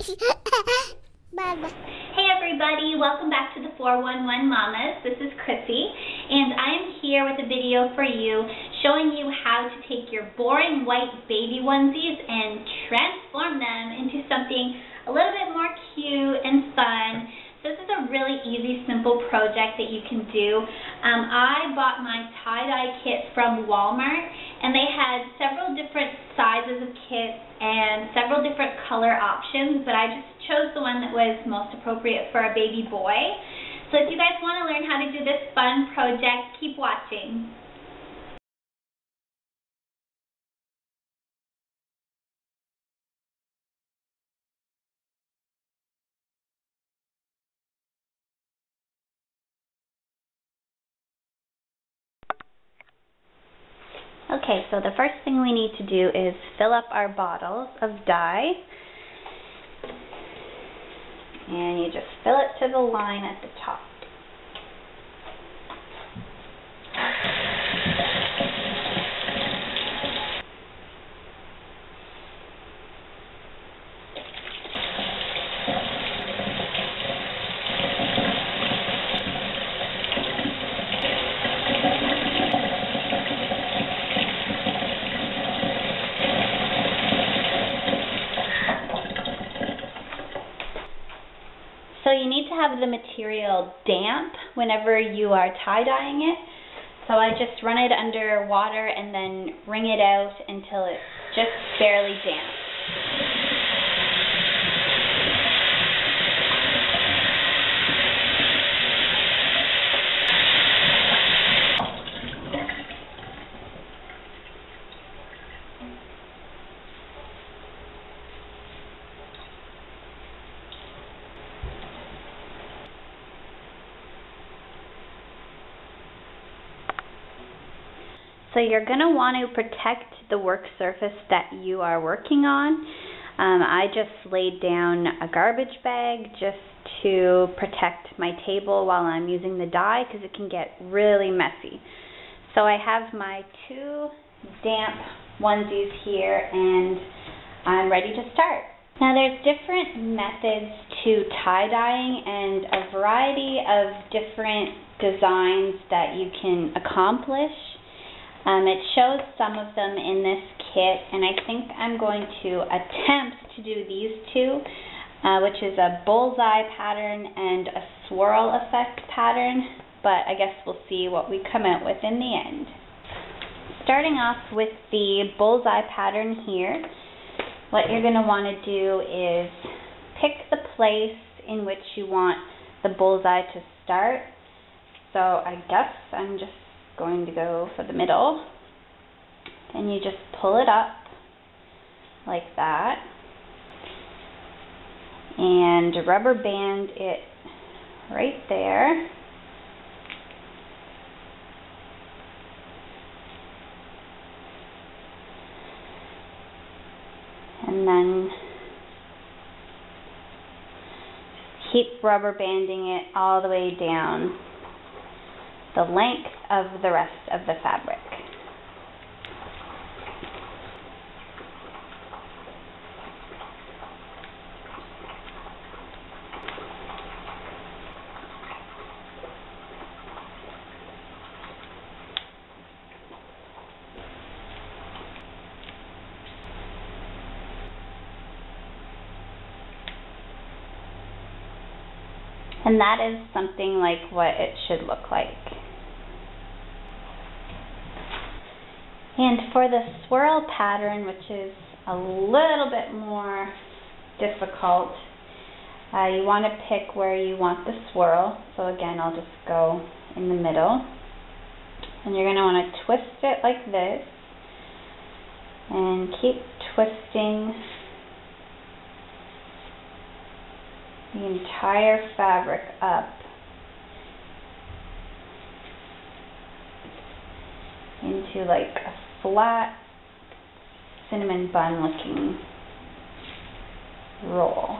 Hey everybody, welcome back to the 411 Mamas. This is Chrissie, and I am here with a video for you showing you how to take your boring white baby onesies and transform them into something a little bit more cute and fun. So this is a really easy, simple project that you can do. I bought my tie-dye kit from Walmart, and they had several different sizes of kits and several different color options, but I just chose the one that was most appropriate for a baby boy. So if you guys want to learn how to do this fun project, keep watching. Okay, so the first thing we need to do is fill up our bottles of dye. And you just fill it to the line at the top. So you need to have the material damp whenever you are tie-dyeing it. So I just run it under water and then wring it out until it's just barely damp. So you're going to want to protect the work surface that you are working on. I just laid down a garbage bag just to protect my table while I'm using the dye because it can get really messy. So I have my two damp onesies here and I'm ready to start. Now there's different methods to tie-dyeing and a variety of different designs that you can accomplish. It shows some of them in this kit, and I think I'm going to attempt to do these two, which is a bullseye pattern and a swirl effect pattern, but I guess we'll see what we come out with in the end. Starting off with the bullseye pattern here, what you're going to want to do is pick the place in which you want the bullseye to start. So I guess I'm just going to go for the middle, and you just pull it up like that and rubber band it right there, and then keep rubber banding it all the way down the length of the rest of the fabric. And that is something like what it should look like. And for the swirl pattern, which is a little bit more difficult, you want to pick where you want the swirl. So again, I'll just go in the middle. And you're going to want to twist it like this and keep twisting the entire fabric up into like a flat cinnamon bun looking roll.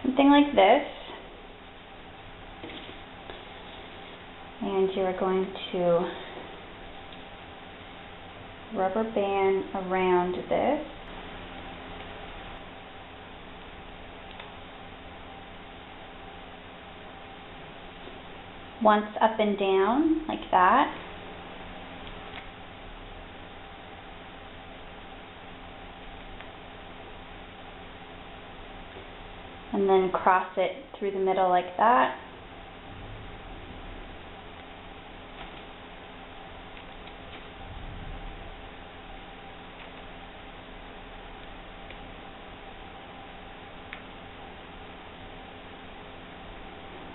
Something like this. And you're going to rubber band around this. Once up and down, like that. And then cross it through the middle like that.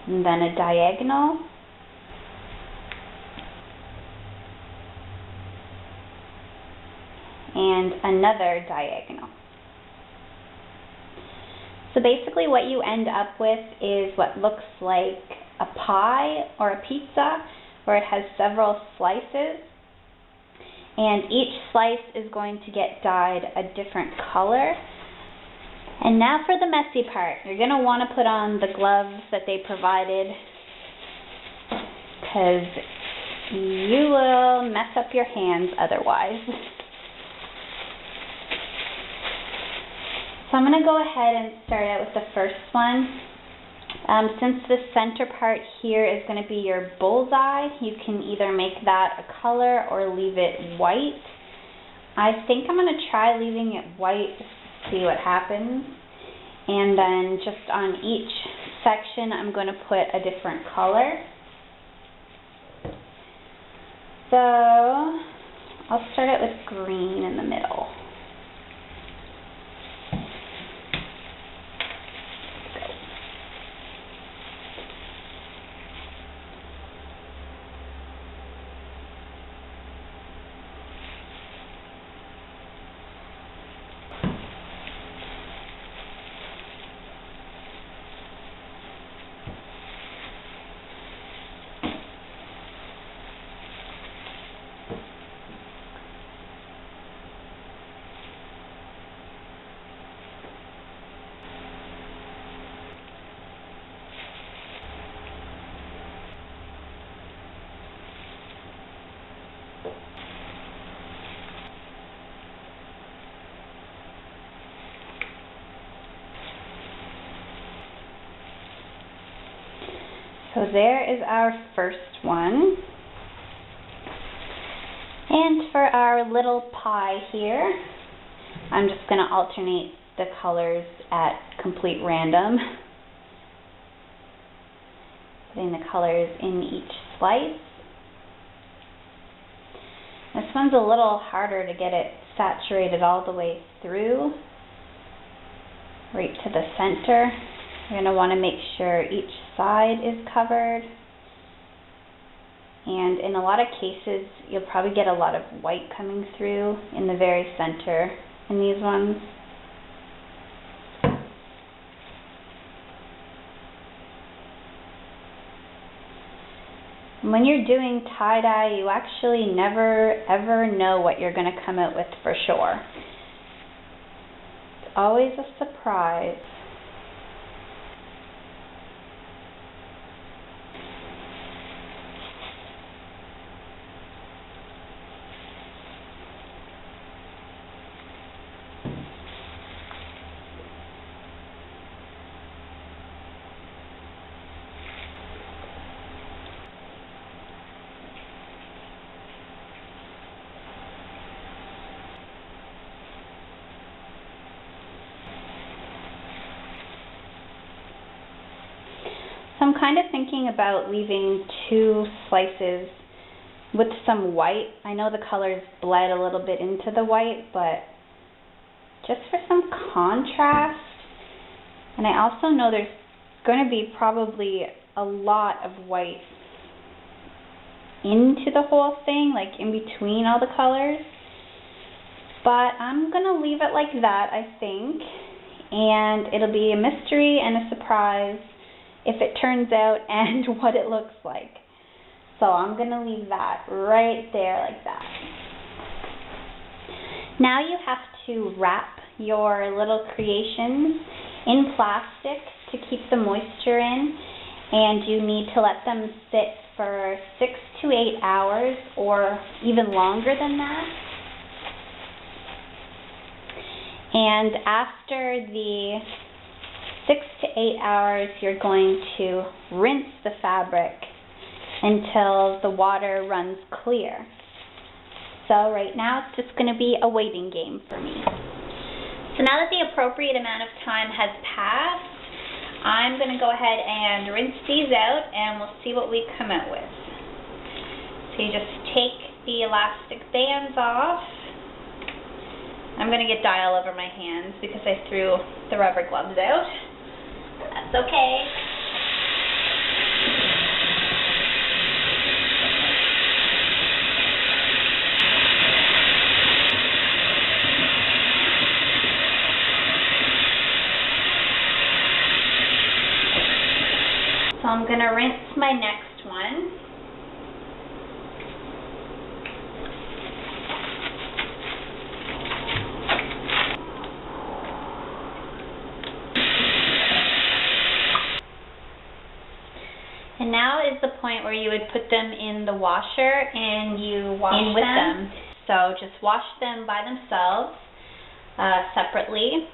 And then a diagonal. And another diagonal. So basically what you end up with is what looks like a pie or a pizza, where it has several slices, and each slice is going to get dyed a different color. And now for the messy part. You're going to want to put on the gloves that they provided, because you will mess up your hands otherwise. So I'm going to go ahead and start out with the first one. Since the center part here is going to be your bullseye, you can either make that a color or leave it white. I think I'm going to try leaving it white just to see what happens. And then just on each section, I'm going to put a different color. So I'll start out with green in the middle. So there is our first one. And for our little pie here, I'm just going to alternate the colors at complete random. Putting the colors in each slice. This one's a little harder to get it saturated all the way through, right to the center. You're going to want to make sure each side is covered. And in a lot of cases, you'll probably get a lot of white coming through in the very center in these ones. When you're doing tie-dye, you actually never ever know what you're going to come out with for sure. It's always a surprise. So I'm kind of thinking about leaving 2 slices with some white. I know the colors bled a little bit into the white, but just for some contrast. And I also know there's going to be probably a lot of white into the whole thing, like in between all the colors. But I'm going to leave it like that, I think. And it'll be a mystery and a surprise if it turns out and what it looks like. So I'm going to leave that right there like that. Now you have to wrap your little creations in plastic to keep the moisture in, and you need to let them sit for 6 to 8 hours or even longer than that. And after the 6 to 8 hours, you're going to rinse the fabric until the water runs clear. So right now it's just going to be a waiting game for me. So now that the appropriate amount of time has passed, I'm going to go ahead and rinse these out and we'll see what we come out with. So you just take the elastic bands off. I'm going to get dye all over my hands because I threw the rubber gloves out. That's okay. So I'm going to rinse my next one. And now is the point where you would put them in the washer and you wash them. So just wash them by themselves, separately.